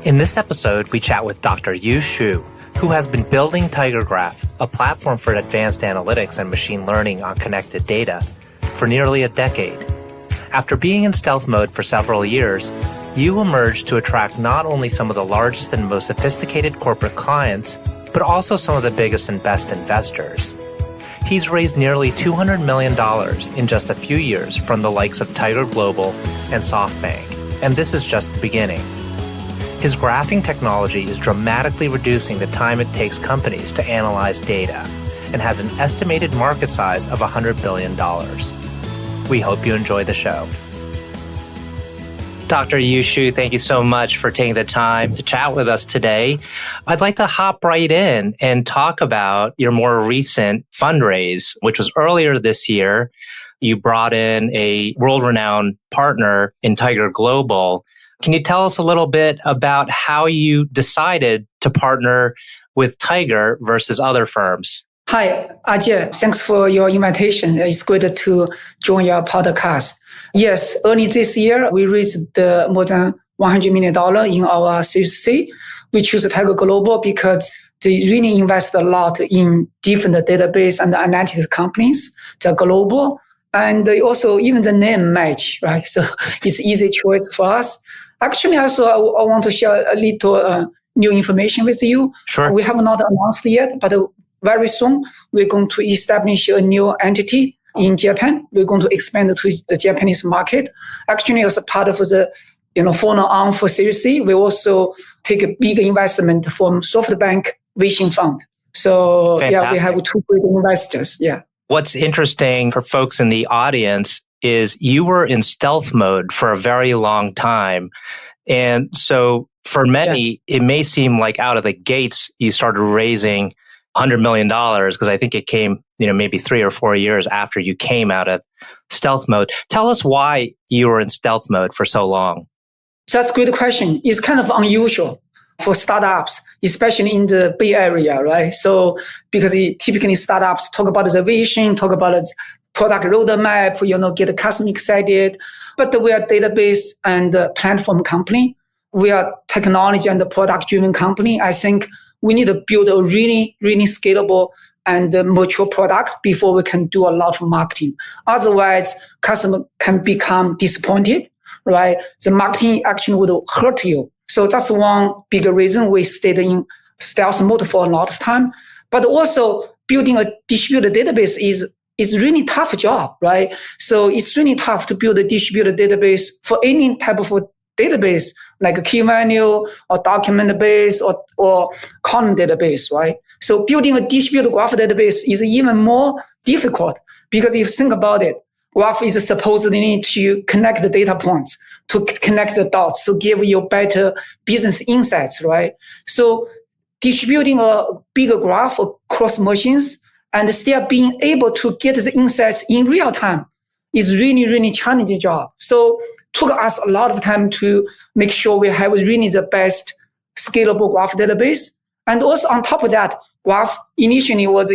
In this episode, we chat with Dr. Yu Xu, who has been building TigerGraph, a platform for advanced analytics and machine learning on connected data, for nearly a decade. After being in stealth mode for several years, Yu emerged to attract not only some of the largest and most sophisticated corporate clients, but also some of the biggest and best investors. He's raised nearly $200 million in just a few years from the likes of Tiger Global and Softbank, and this is just the beginning. His graphing technology is dramatically reducing the time it takes companies to analyze data and has an estimated market size of $100 billion. We hope you enjoy the show. Dr. Yu Xu, thank you so much for taking the time to chat with us today. I'd like to hop right in and talk about your more recent fundraise, which was earlier this year. You brought in a world-renowned partner in Tiger Global. Can you tell us a little bit about how you decided to partner with Tiger versus other firms? Hi, Ajay. Thanks for your invitation. It's great to join your podcast. Yes, early this year, we raised more than $100 million in our Series C. We choose Tiger Global because they really invest a lot in different database and analytics companies. They're global. And they also, even the name match, right? So it's easy choice for us. Actually, also, I want to share a little new information with you. Sure. We have not announced yet, but very soon, we're going to establish a new entity in Japan. We're going to expand to the Japanese market. Actually, as a part of the follow-on for Series C, we also take a big investment from SoftBank Vision Fund. So, Fantastic. Yeah, we have two great investors. Yeah. What's interesting for folks in the audience is you were in stealth mode for a very long time. And so for many, It may seem like out of the gates, you started raising $100 million because I think it came, maybe 3 or 4 years after you came out of stealth mode. Tell us why you were in stealth mode for so long. That's a good question. It's kind of unusual for startups, especially in the Bay Area, right? So because typically startups talk about the vision, talk about the product roadmap, get the customer excited. But we are a database and a platform company. We are technology and a product-driven company. I think we need to build a really, really scalable and mature product before we can do a lot of marketing. Otherwise, customer can become disappointed, right? The marketing actually would hurt you. So that's one big reason we stayed in stealth mode for a lot of time. But also, building a distributed database is really tough job, right? So it's really tough to build a distributed database for any type of database, like a key value or document base or column database, right? So building a distributed graph database is even more difficult because if you think about it, graph is supposedly to connect the data points, to connect the dots, to give you better business insights, right? So distributing a bigger graph across machines and still being able to get the insights in real time is really, really challenging job. So took us a lot of time to make sure we have really the best scalable graph database. And also on top of that, graph initially was,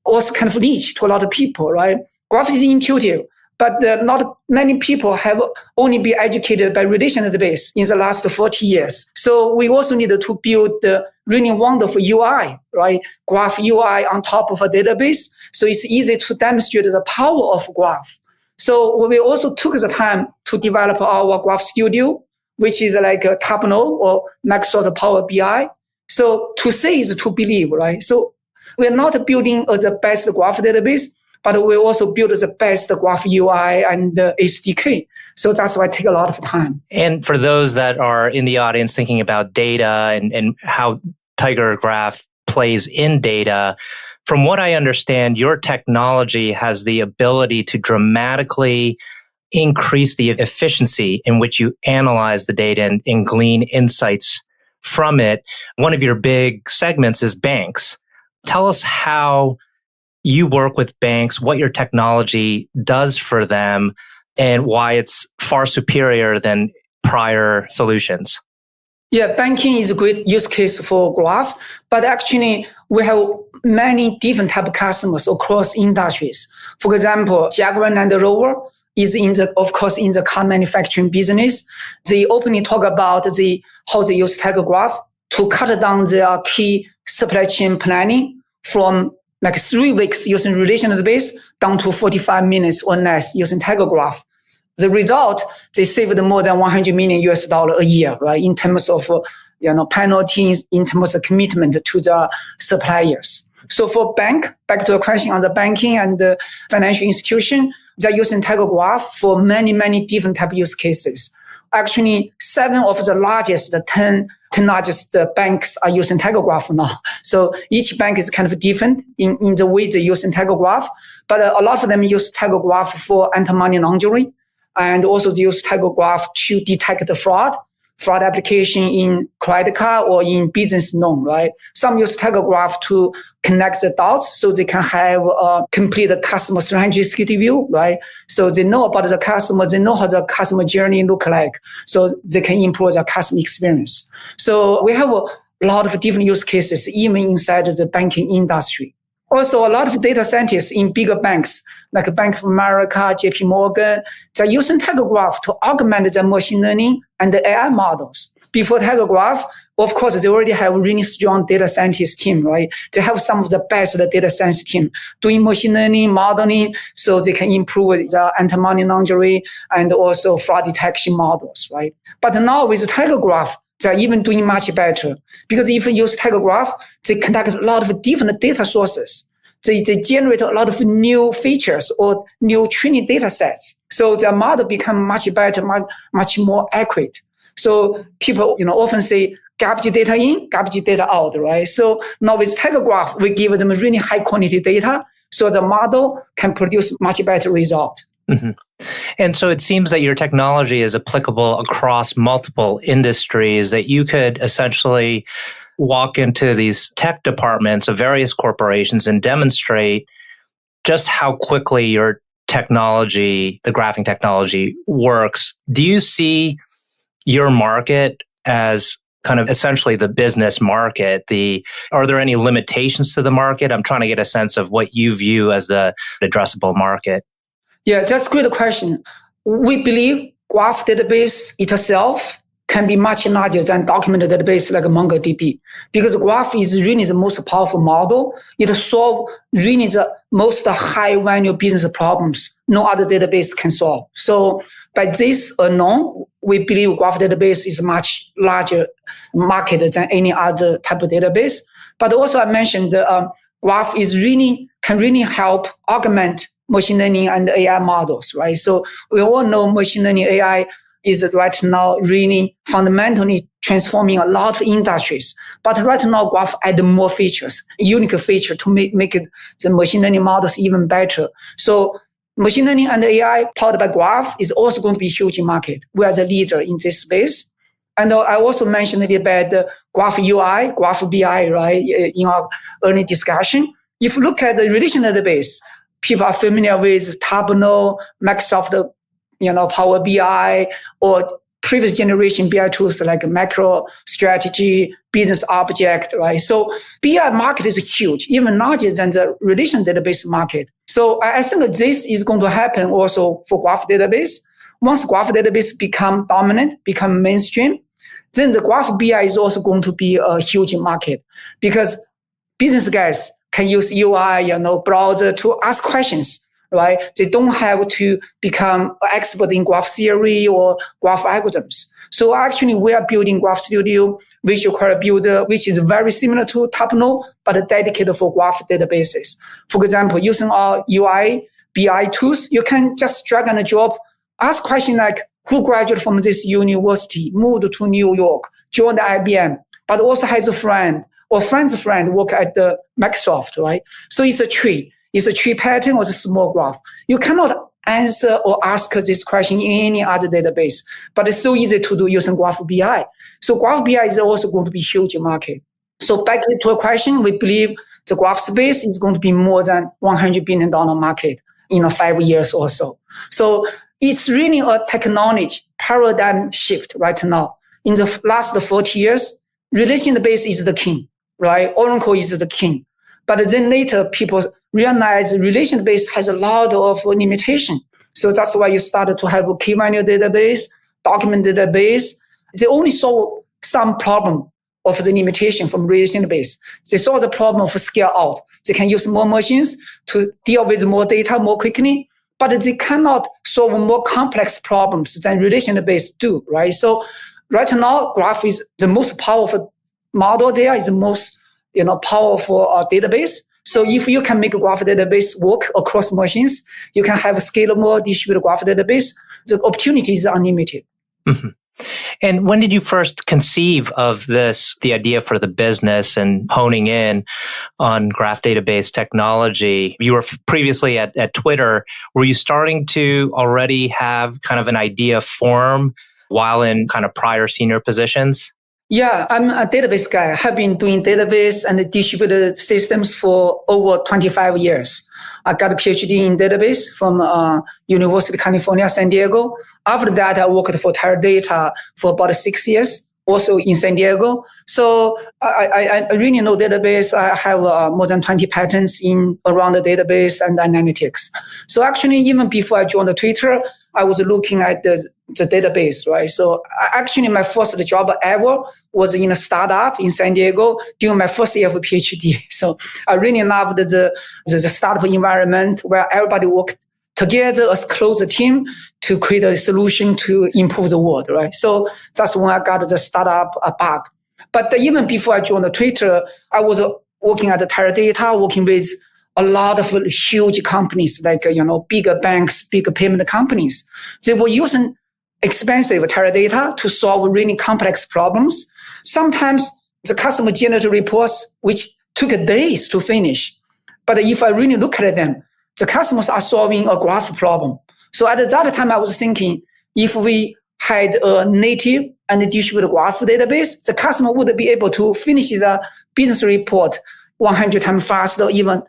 also kind of niche to a lot of people, right? Graph is intuitive, but not many people have only been educated by relational database in the last 40 years. So we also needed to build the really wonderful UI, right? Graph UI on top of a database. So it's easy to demonstrate the power of graph. So we also took the time to develop our Graph Studio, which is like a Tableau or Microsoft Power BI. So to say is to believe, right? So we're not building the best graph database, but we also build the best graph UI and SDK. So that's why it takes a lot of time. And for those that are in the audience thinking about data and how TigerGraph plays in data, from what I understand, your technology has the ability to dramatically increase the efficiency in which you analyze the data and glean insights from it. One of your big segments is banks. Tell us how you work with banks, what your technology does for them, and why it's far superior than prior solutions. Yeah, banking is a great use case for graph, but actually we have many different type of customers across industries. For example, Jaguar Land Rover is of course, in the car manufacturing business. They openly talk about how they use TigerGraph to cut down their key supply chain planning from like 3 weeks using relational database down to 45 minutes or less using TigerGraph. The result, they saved more than $100 million a year, right? In terms of, penalties, in terms of commitment to the suppliers. So for bank, back to a question on the banking and the financial institution, they're using TigerGraph for many, many different type of use cases. Actually, 7 of the largest, the 10 largest banks are using TigerGraph now. So each bank is kind of different in the way they use TigerGraph, but a lot of them use TigerGraph for anti-money laundering. And also they use TigerGraph to detect the fraud application in credit card or in business loan, right? Some use TigerGraph to connect the dots so they can have a complete customer 360 view, right? So they know about the customer, they know how the customer journey look like, so they can improve their customer experience. So we have a lot of different use cases, even inside the banking industry. Also, a lot of data scientists in bigger banks, like Bank of America, JP Morgan, they're using TigerGraph to augment their machine learning and the AI models. Before TigerGraph, of course, they already have a really strong data scientist team, right? They have some of the best data science team doing machine learning, modeling, so they can improve the anti-money laundering and also fraud detection models, right? But now with TigerGraph, they're even doing much better, because if you use TigerGraph, they conduct a lot of different data sources. They generate a lot of new features or new training data sets. So their model become much better, much more accurate. So people, often say garbage data in, garbage data out, right? So now with TigerGraph, we give them really high quality data, so the model can produce much better result. Mm-hmm. And so it seems that your technology is applicable across multiple industries, that you could essentially walk into these tech departments of various corporations and demonstrate just how quickly your technology, the graphing technology, works. Do you see your market as kind of essentially the business market? Are there any limitations to the market? I'm trying to get a sense of what you view as the addressable market. Yeah, that's a great question. We believe graph database itself can be much larger than document database like MongoDB, because graph is really the most powerful model. It solves really the most high value business problems no other database can solve. So by this alone, we believe graph database is much larger market than any other type of database. But also I mentioned graph can really help augment machine learning and AI models, right? So we all know machine learning AI is right now really fundamentally transforming a lot of industries. But right now, graph add more features, unique feature to make the machine learning models even better. So machine learning and AI powered by graph is also going to be a huge market. We are the leader in this space. And I also mentioned a little bit the graph UI, graph BI, right, in our early discussion. If you look at the relational database, people are familiar with Tableau, Microsoft, Power BI, or previous generation BI tools like Macro Strategy, Business Object, right? So BI market is huge, even larger than the relational database market. So I think this is going to happen also for graph database. Once graph database become dominant, become mainstream, then the graph BI is also going to be a huge market, because business guys can use UI, browser to ask questions, right? They don't have to become an expert in graph theory or graph algorithms. So actually, we are building Graph Studio, Visual Query Builder, which is very similar to Tableau, but dedicated for graph databases. For example, using our UI, BI tools, you can just drag and drop, ask questions like, who graduated from this university, moved to New York, joined IBM, but also has a friend or friend's friend work at the Microsoft, right? So it's a tree. It's a tree pattern or a small graph. You cannot answer or ask this question in any other database, but it's so easy to do using Graph BI. So Graph BI is also going to be a huge market. So back to a question, we believe the graph space is going to be more than $100 billion market in 5 years or so. So it's really a technology paradigm shift right now. In the last 40 years, relational database is the king, right? Oracle is the king. But then later, people realize relational database has a lot of limitation. So that's why you started to have a key value database, document database. They only solve some problem of the limitation from relational database. They solve the problem of scale out. They can use more machines to deal with more data more quickly, but they cannot solve more complex problems than relational database do, right? So right now, graph is the most powerful model there, is the most powerful database. So if you can make a graph database work across machines, you can have a scalable distributed graph database. The opportunity is unlimited. Mm-hmm. And when did you first conceive of the idea for the business and honing in on graph database technology? You were previously at Twitter. Were you starting to already have kind of an idea form while in kind of prior senior positions? Yeah, I'm a database guy. I have been doing database and distributed systems for over 25 years. I got a PhD in database from University of California, San Diego. After that, I worked for Teradata for about 6 years, also in San Diego. So I really know database. I have more than 20 patents around the database and analytics. So actually, even before I joined Twitter, I was looking at the database, right? So actually, my first job ever was in a startup in San Diego during my first year of PhD. So I really loved the startup environment where everybody worked together as close a team to create a solution to improve the world, right? So that's when I got the startup bug. But even before I joined Twitter, I was working at Teradata, working with a lot of huge companies like, bigger banks, bigger payment companies. They were using expensive Teradata to solve really complex problems. Sometimes the customer generated reports which took days to finish. But if I really look at them, the customers are solving a graph problem. So at that time, I was thinking, if we had a native and distributed graph database, the customer would be able to finish the business report 100 times faster, even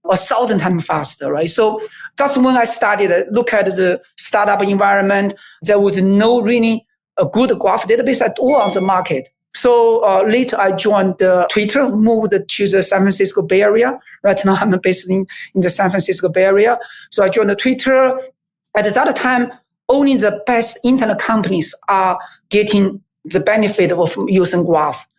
1,000 times faster, right? So that's when I started to look at the startup environment. There was no really a good graph database at all on the market. So later I joined Twitter, moved to the San Francisco Bay Area. Right now I'm based in the San Francisco Bay Area. So I joined Twitter. At that time, only the best internet companies are getting the benefit of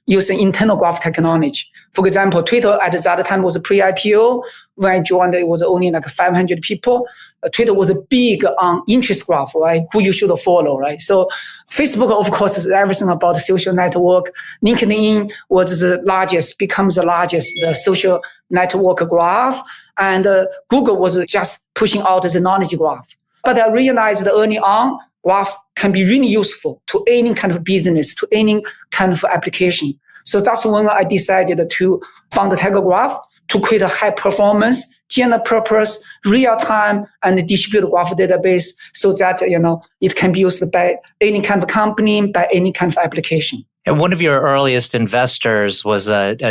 using internal graph technology. For example, Twitter at that time was a pre-IPO. When I joined, it was only like 500 people. Twitter was big on interest graph, right? Who you should follow, right? So Facebook, of course, is everything about the social network. LinkedIn becomes the largest social network graph. And Google was just pushing out the knowledge graph. But I realized early on, graph can be really useful to any kind of business, to any kind of application. So that's when I decided to found the TigerGraph to create a high performance, general purpose, real time, and distributed graph database so that, it can be used by any kind of company, by any kind of application. And one of your earliest investors was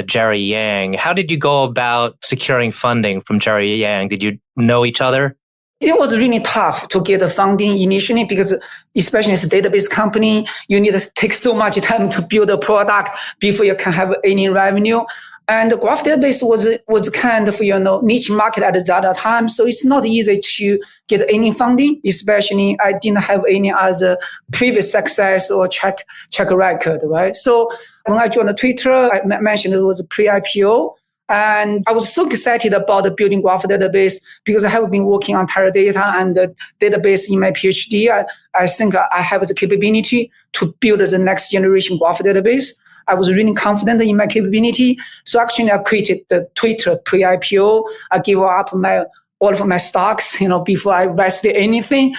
Jerry Yang. How did you go about securing funding from Jerry Yang? Did you know each other? It was really tough to get the funding initially because especially as a database company, you need to take so much time to build a product before you can have any revenue. And the graph database was kind of, niche market at that time. So it's not easy to get any funding, especially I didn't have any other previous success or track record, right? So when I joined Twitter, I mentioned it was a pre-IPO. And I was so excited about the building graph database because I have been working on Teradata and the database in my PhD. I think I have the capability to build the next generation graph database. I was really confident in my capability. So actually I created the Twitter pre-IPO. I gave up all of my stocks, before I invested anything,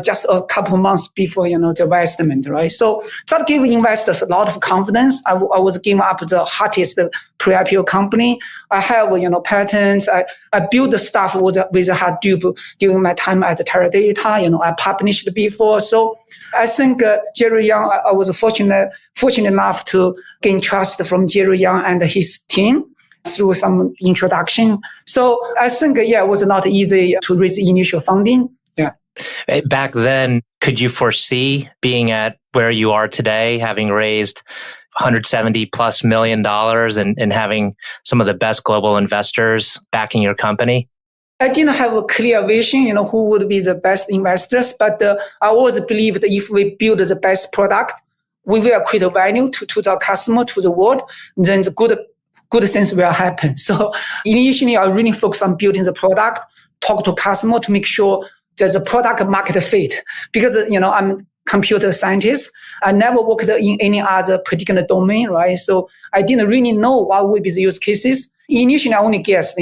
just a couple of months before, the investment, right? So that gave investors a lot of confidence. I was giving up the hottest pre-IPO company. I have, patents. I built the stuff with Hadoop during my time at Teradata. I published before. So I think Jerry Yang, I was fortunate enough to gain trust from Jerry Yang and his team through some introduction. So I think, it was not easy to raise initial funding. Yeah. Back then, could you foresee being at where you are today, having raised $170+ million and having some of the best global investors backing your company? I didn't have a clear vision, who would be the best investors, but I always believed that if we build the best product, we will create value to the customer, to the world, then the good things will happen. So initially, I really focused on building the product, talk to customer to make sure that the product market fit. Because, I'm a computer scientist. I never worked in any other particular domain, right? So I didn't really know what would be the use cases. Initially, I only guessed,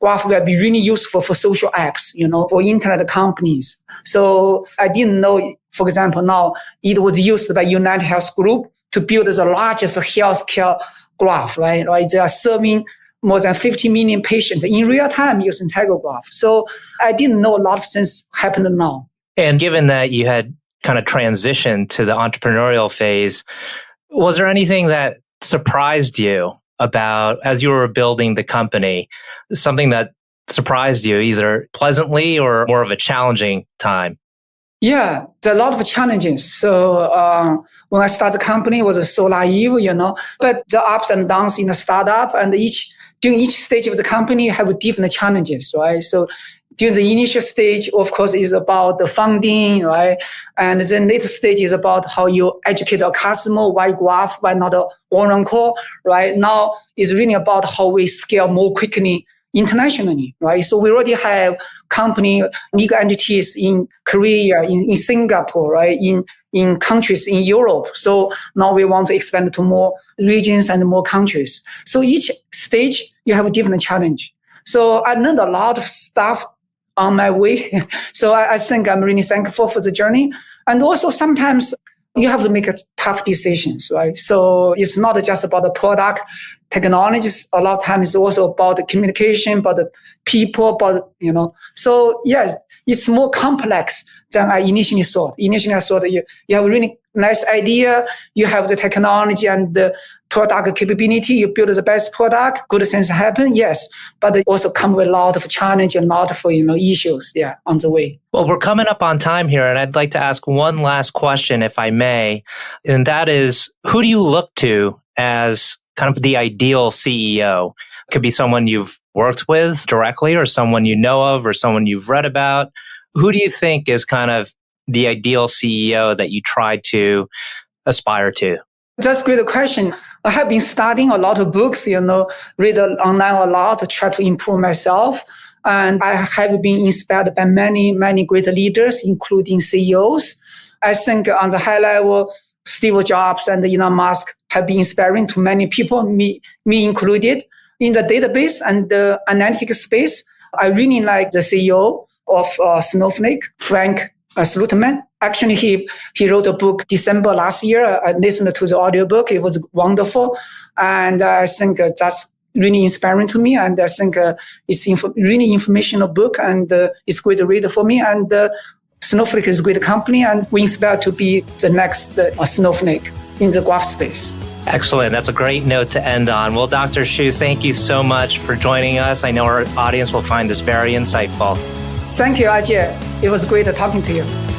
Graph will be really useful for social apps, for internet companies. So I didn't know, for example, now it was used by United Health Group to build the largest healthcare graph, right? They are serving more than 50 million patients in real time using TigerGraph. So I didn't know a lot of things happened now. And given that you had kind of transitioned to the entrepreneurial phase, was there anything that surprised you about, as you were building the company, something that surprised you either pleasantly or more of a challenging time? Yeah, there are a lot of challenges. So when I started the company, it was so naive, but the ups and downs in the startup, and during each stage of the company, you have different challenges, right? So during the initial stage, of course, is about the funding, right? And then later stage is about how you educate a customer, why Graph, why not a Oracle, right? Now it's really about how we scale more quickly internationally, right? So we already have company, legal entities in Korea, in Singapore, right? In countries in Europe. So now we want to expand to more regions and more countries. So each stage, you have a different challenge. So I learned a lot of stuff on my way. So I think I'm really thankful for the journey. And also sometimes you have to make tough decisions, right? So it's not just about the product, technologies. A lot of times it's also about the communication, about the people, So yes, it's more complex than I initially thought. Initially I thought you have a really nice idea, you have the technology and the product capability, you build the best product, good things happen, yes. But it also come with a lot of challenge and a lot of issues, on the way. Well, we're coming up on time here, and I'd like to ask one last question, if I may. And that is, who do you look to as kind of the ideal CEO? It could be someone you've worked with directly, or someone you know of, or someone you've read about. Who do you think is kind of the ideal CEO that you try to aspire to? That's a great question. I have been studying a lot of books, read online a lot to try to improve myself. And I have been inspired by many, many great leaders, including CEOs. I think on the high level, Steve Jobs and Elon Musk have been inspiring to many people, me included. In the database and the analytics space, I really like the CEO of Snowflake, Frank Slootman. Actually, he wrote a book December last year. I listened to the audiobook. It was wonderful. And I think that's really inspiring to me. And I think it's really informational book, and it's great to read for me. And Snowflake is a great company, and we inspire to be the next Snowflake in the graph space. Excellent. That's a great note to end on. Well, Dr. Xu, thank you so much for joining us. I know our audience will find this very insightful. Thank you, Ajay. It was great talking to you.